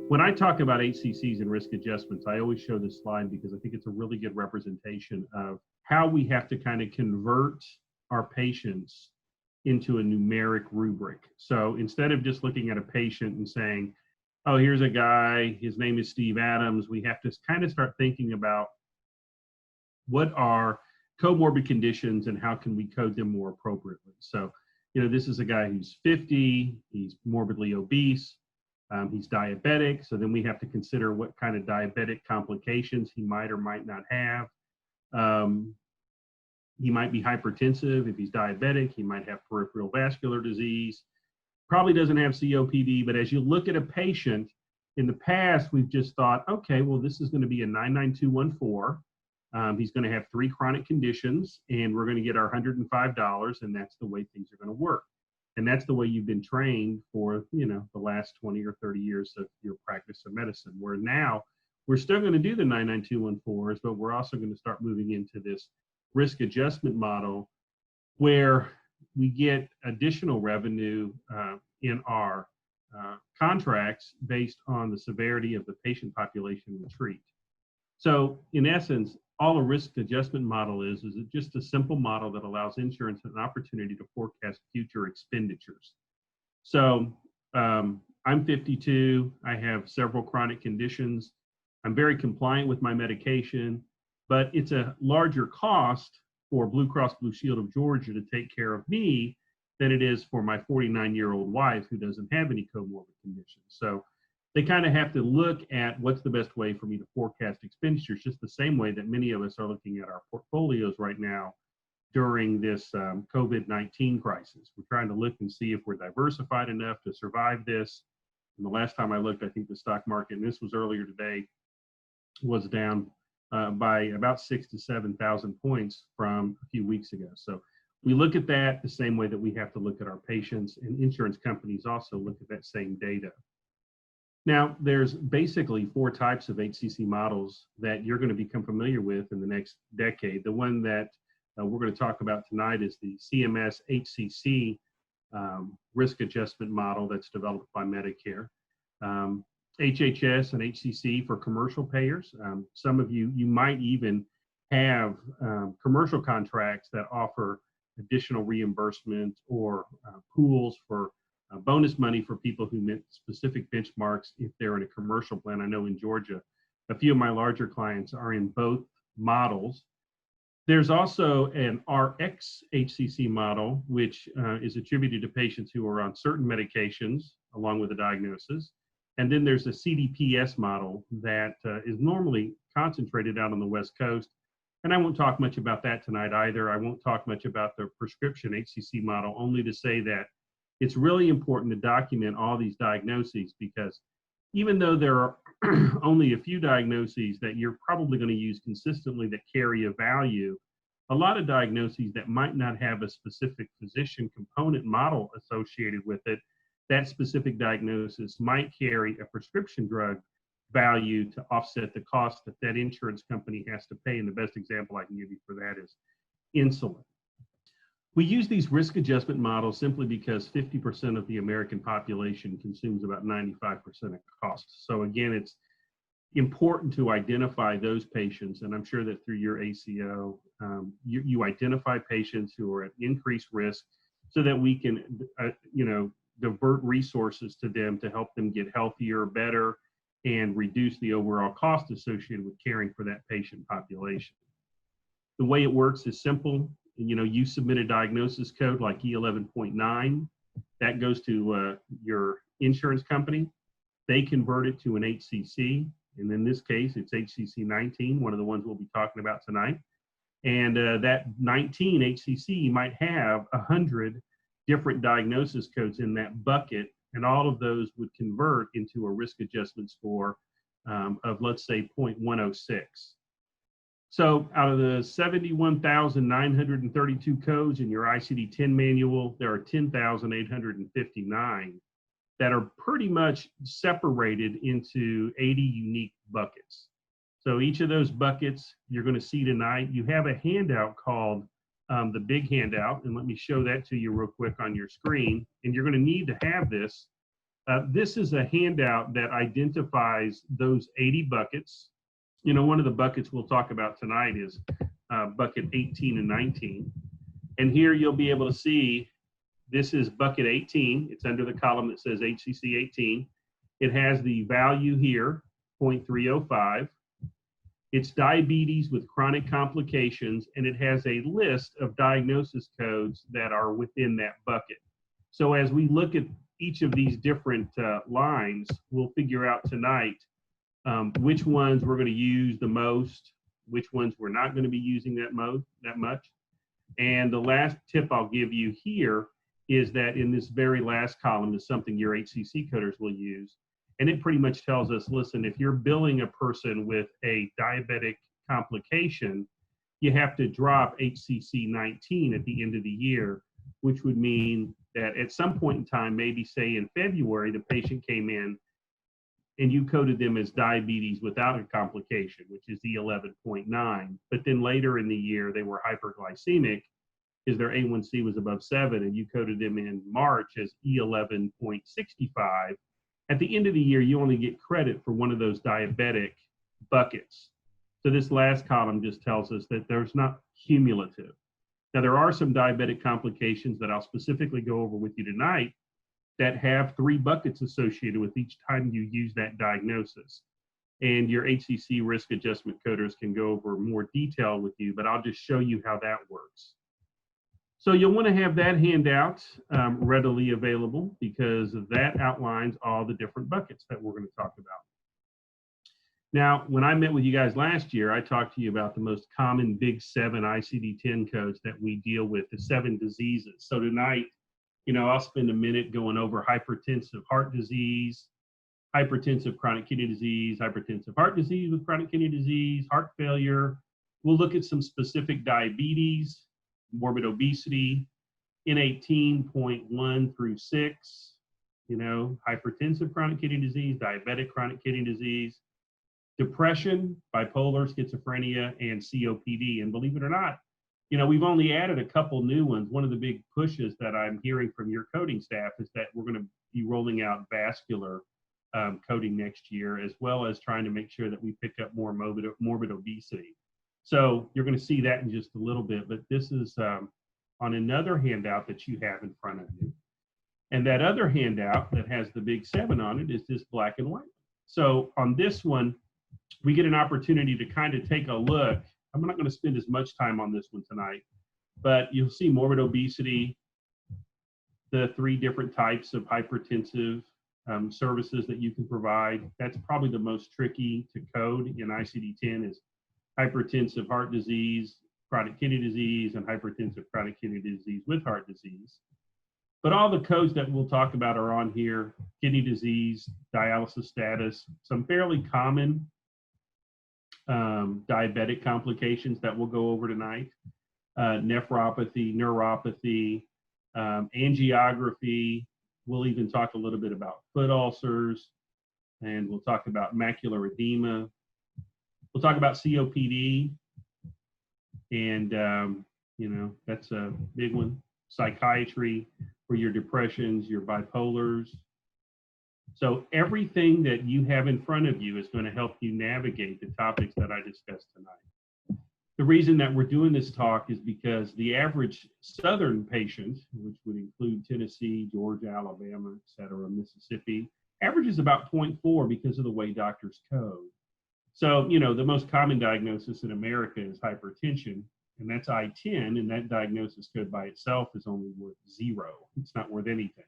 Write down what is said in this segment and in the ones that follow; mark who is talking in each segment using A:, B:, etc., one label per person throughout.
A: When I talk about HCCs and risk adjustments, I always show this slide because I think it's a really good representation of how we have to kind of convert our patients into a numeric rubric. So instead of just looking at a patient and saying, oh, here's a guy, his name is Steve Adams, we have to kind of start thinking about what are comorbid conditions and how can we code them more appropriately. So, this is a guy who's 50, he's morbidly obese, he's diabetic, so then we have to consider what kind of diabetic complications he might or might not have. He might be hypertensive if he's diabetic, he might have peripheral vascular disease, probably doesn't have COPD, but as you look at a patient, in the past, we've just thought, okay, well, this is going to be a 99214. He's going to have 3 chronic conditions, and we're going to get our $105, and that's the way things are going to work. And that's the way you've been trained for, the last 20 or 30 years of your practice of medicine, where now we're still going to do the 99214s, but we're also going to start moving into this risk adjustment model where we get additional revenue in our contracts based on the severity of the patient population we treat. So in essence, all a risk adjustment model is just a simple model that allows insurance an opportunity to forecast future expenditures. So I'm 52, I have several chronic conditions. I'm very compliant with my medication, but it's a larger cost for Blue Cross Blue Shield of Georgia to take care of me than it is for my 49-year-old wife who doesn't have any comorbid conditions. So they kind of have to look at what's the best way for me to forecast expenditures, just the same way that many of us are looking at our portfolios right now during this COVID-19 crisis. We're trying to look and see if we're diversified enough to survive this. And the last time I looked, I think the stock market, and this was earlier today, was down by about 6,000 to 7,000 points from a few weeks ago. So we look at that the same way that we have to look at our patients, and insurance companies also look at that same data. Now, there's basically 4 types of HCC models that you're going to become familiar with in the next decade. The one that we're going to talk about tonight is the CMS HCC risk adjustment model that's developed by Medicare. HHS and HCC for commercial payers. Some of you might even have commercial contracts that offer additional reimbursement or pools for bonus money for people who meet specific benchmarks if they're in a commercial plan. I know in Georgia, a few of my larger clients are in both models. There's also an RX HCC model, which is attributed to patients who are on certain medications along with a diagnosis. And then there's a CDPS model that is normally concentrated out on the West Coast. And I won't talk much about that tonight either. I won't talk much about the prescription HCC model, only to say that it's really important to document all these diagnoses, because even though there are only a few diagnoses that you're probably going to use consistently that carry a value, a lot of diagnoses that might not have a specific physician component model associated with it, that specific diagnosis might carry a prescription drug value to offset the cost that that insurance company has to pay. And the best example I can give you for that is insulin. We use these risk adjustment models simply because 50% of the American population consumes about 95% of costs. So again, it's important to identify those patients, and I'm sure that through your ACO, you identify patients who are at increased risk so that we can, divert resources to them to help them get healthier, better, and reduce the overall cost associated with caring for that patient population. The way it works is simple. You submit a diagnosis code like E11.9, that goes to your insurance company. They convert it to an HCC, and in this case, it's HCC 19, one of the ones we'll be talking about tonight. And that 19 HCC might have 100 different diagnosis codes in that bucket, and all of those would convert into a risk adjustment score of, let's say, 0.106. So out of the 71,932 codes in your ICD-10 manual, there are 10,859 that are pretty much separated into 80 unique buckets. So each of those buckets you're going to see tonight. You have a handout called the big handout, and let me show that to you real quick on your screen. And you're going to need to have this This is a handout that identifies those 80 buckets. You know, one of the buckets we'll talk about tonight is bucket 18 and 19. And here you'll be able to see this is bucket 18. It's under the column that says HCC 18. It has the value here, 0.305. It's diabetes with chronic complications, and it has a list of diagnosis codes that are within that bucket. So as we look at each of these different lines, we'll figure out tonight which ones we're going to use the most, which ones we're not going to be using that much. And the last tip I'll give you here is that in this very last column is something your HCC coders will use. And it pretty much tells us, listen, if you're billing a person with a diabetic complication, you have to drop HCC 19 at the end of the year, which would mean that at some point in time, maybe say in February, the patient came in and you coded them as diabetes without a complication, which is the 11.9. But then later in the year, they were hyperglycemic because their A1C was above 7, and you coded them in March as E11.65. At the end of the year, you only get credit for one of those diabetic buckets. So this last column just tells us that there's not cumulative. Now, there are some diabetic complications that I'll specifically go over with you tonight that have 3 buckets associated with each time you use that diagnosis. And your HCC risk adjustment coders can go over more detail with you, but I'll just show you how that works. So you'll want to have that handout readily available because that outlines all the different buckets that we're going to talk about. Now, when I met with you guys last year, I talked to you about the most common big 7 ICD-10 codes that we deal with, the 7 diseases. So tonight, you know, I'll spend a minute going over hypertensive heart disease, hypertensive chronic kidney disease, hypertensive heart disease with chronic kidney disease, heart failure. We'll look at some specific diabetes, morbid obesity, N18.1 through 6, you know, hypertensive chronic kidney disease, diabetic chronic kidney disease, depression, bipolar, schizophrenia, and COPD. And believe it or not, you know, we've only added a couple new ones. One of the big pushes that I'm hearing from your coding staff is that we're going to be rolling out vascular coding next year, as well as trying to make sure that we pick up more morbid obesity. So you're going to see that in just a little bit, but this is on another handout that you have in front of you. And that other handout that has the big 7 on it is this black and white. So on this one, we get an opportunity to kind of take a look. I'm not going to spend as much time on this one tonight, but you'll see morbid obesity, the 3 different types of hypertensive services that you can provide. That's probably the most tricky to code in ICD-10 is hypertensive heart disease, chronic kidney disease, and hypertensive chronic kidney disease with heart disease. But all the codes that we'll talk about are on here: kidney disease, dialysis status, some fairly common diabetic complications that we'll go over tonight, nephropathy, neuropathy, angiography. We'll even talk a little bit about foot ulcers, and we'll talk about macular edema. We'll talk about COPD, and you know, that's a big one. Psychiatry for your depressions, your bipolars. So everything that you have in front of you is going to help you navigate the topics that I discussed tonight. The reason that we're doing this talk is because the average Southern patient, which would include Tennessee, Georgia, Alabama, et cetera, Mississippi, averages about 0.4 because of the way doctors code. So, you know, the most common diagnosis in America is hypertension, and that's I-10, and that diagnosis code by itself is only worth 0. It's not worth anything.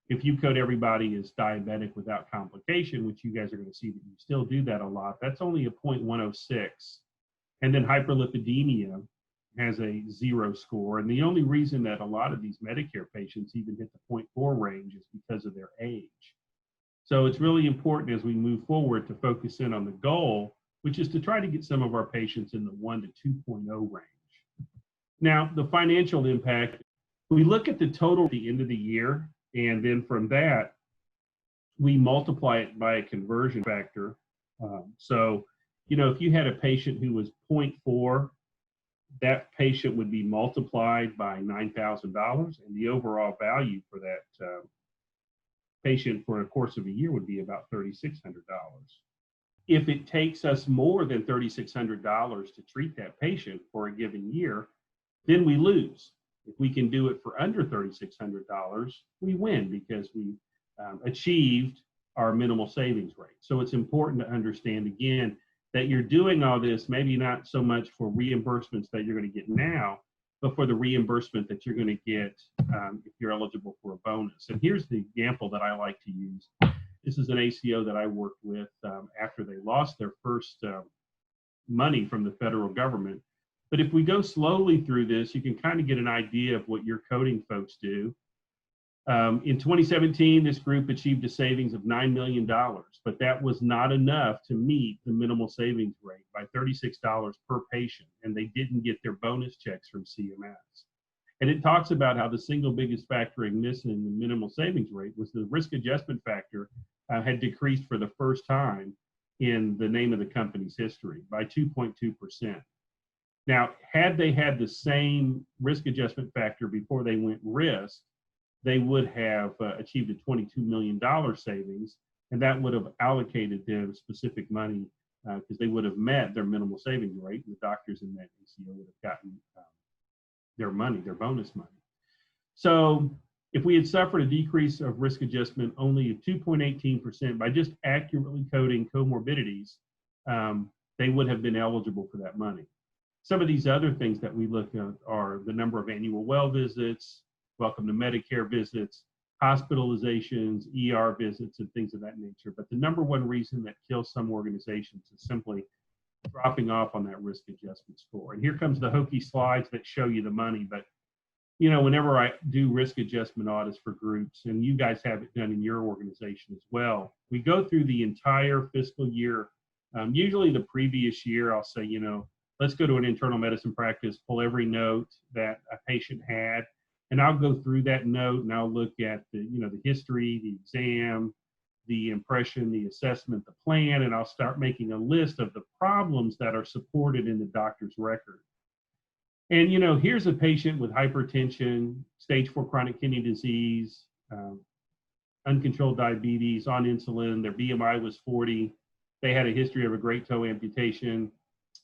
A: If you code everybody as diabetic without complication, which you guys are going to see that you still do that a lot, that's only a 0.106. And then hyperlipidemia has a 0 score. And the only reason that a lot of these Medicare patients even hit the 0.4 range is because of their age. So it's really important as we move forward to focus in on the goal, which is to try to get some of our patients in the 1 to 2.0 range. Now, the financial impact, we look at the total at the end of the year, and then from that, we multiply it by a conversion factor. So, you know, if you had a patient who was 0.4, that patient would be multiplied by $9,000, and the overall value for that patient for a course of a year would be about $3,600. If it takes us more than $3,600 to treat that patient for a given year, then we lose. If we can do it for under $3,600, we win because we achieved our minimal savings rate. So it's important to understand, again, that you're doing all this, maybe not so much for reimbursements that you're going to get now, but for the reimbursement that you're going to get if you're eligible for a bonus. And here's the example that I like to use. This is an ACO that I worked with after they lost their first money from the federal government. But if we go slowly through this, you can kind of get an idea of what your coding folks do. In 2017, this group achieved a savings of $9 million, but that was not enough to meet the minimal savings rate by $36 per patient, and they didn't get their bonus checks from CMS. And it talks about how the single biggest factor in missing the minimal savings rate was the risk adjustment factor had decreased for the first time in the name of the company's history by 2.2%. Now, had they had the same risk adjustment factor before they went risk, they would have achieved a $22 million savings, and that would have allocated them specific money because they would have met their minimal savings rate. The doctors in that ACO would have gotten their money, their bonus money. So if we had suffered a decrease of risk adjustment only of 2.18% by just accurately coding comorbidities, they would have been eligible for that money. Some of these other things that we look at are the number of annual well visits, welcome to Medicare visits, hospitalizations, ER visits, and things of that nature. But the number one reason that kills some organizations is simply dropping off on that risk adjustment score. And here comes the hokey slides that show you the money. But, you know, whenever I do risk adjustment audits for groups, and you guys have it done in your organization as well, we go through the entire fiscal year. Usually the previous year, I'll say, you know, let's go to an internal medicine practice, pull every note that a patient had, and I'll go through that note and I'll look at the, you know, the history, the exam, the impression, the assessment, the plan, and I'll start making a list of the problems that are supported in the doctor's record. And, you know, here's a patient with hypertension, stage 4 chronic kidney disease, uncontrolled diabetes, on insulin, their BMI was 40, they had a history of a great toe amputation,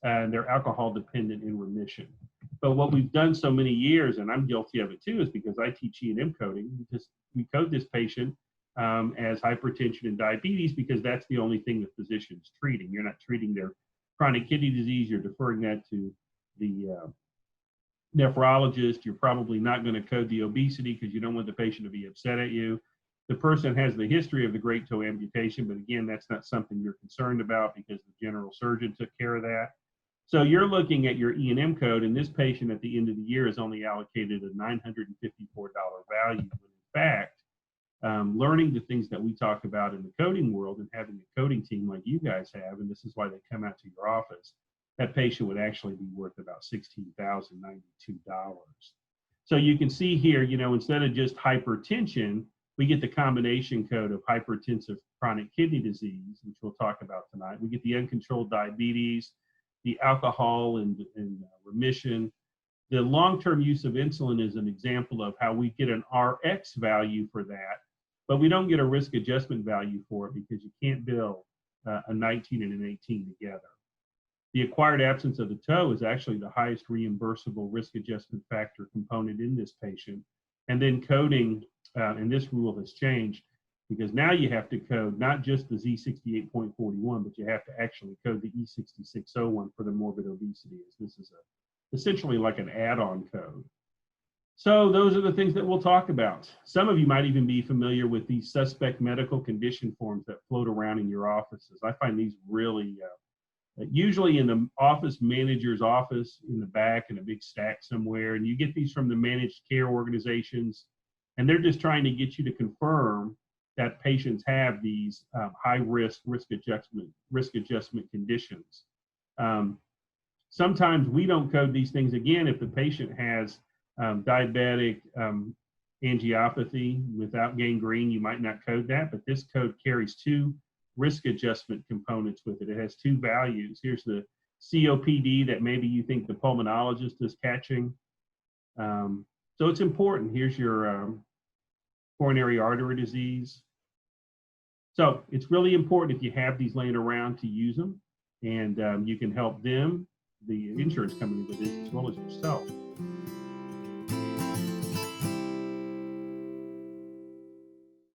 A: and they're alcohol dependent in remission. But what we've done so many years, and I'm guilty of it too, is because I teach E&M coding, we code this patient as hypertension and diabetes because that's the only thing the physician's treating. You're not treating their chronic kidney disease, you're deferring that to the nephrologist. You're probably not going to code the obesity because you don't want the patient to be upset at you. The person has the history of the great toe amputation, but again, that's not something you're concerned about because the general surgeon took care of that. So you're looking at your E&M code, and this patient at the end of the year is only allocated a $954 value. When in fact, learning the things that we talk about in the coding world and having a coding team like you guys have, and this is why they come out to your office, that patient would actually be worth about $16,092. So you can see here, you know, instead of just hypertension, we get the combination code of hypertensive chronic kidney disease, which we'll talk about tonight. We get the uncontrolled diabetes, the alcohol and remission. The long-term use of insulin is an example of how we get an RX value for that, but we don't get a risk adjustment value for it because you can't bill a 19 and an 18 together. The acquired absence of the toe is actually the highest reimbursable risk adjustment factor component in this patient. And then coding, and this rule has changed, because now you have to code not just the Z68.41, but you have to actually code the E6601 for the morbid obesity. This is essentially like an add-on code. So those are the things that we'll talk about. Some of you might even be familiar with these suspect medical condition forms that float around in your offices. I find these really, usually in the office manager's office in the back in a big stack somewhere, and you get these from the managed care organizations, and they're just trying to get you to confirm that patients have these high-risk risk adjustment conditions. Sometimes we don't code these things. Again, if the patient has diabetic angiopathy without gangrene, you might not code that, but this code carries two risk adjustment components with it. It has two values. Here's the COPD that maybe you think the pulmonologist is catching. So it's important. Here's your coronary artery disease. So it's really important if you have these laying around to use them, and you can help them, the insurance company, with this as well as yourself.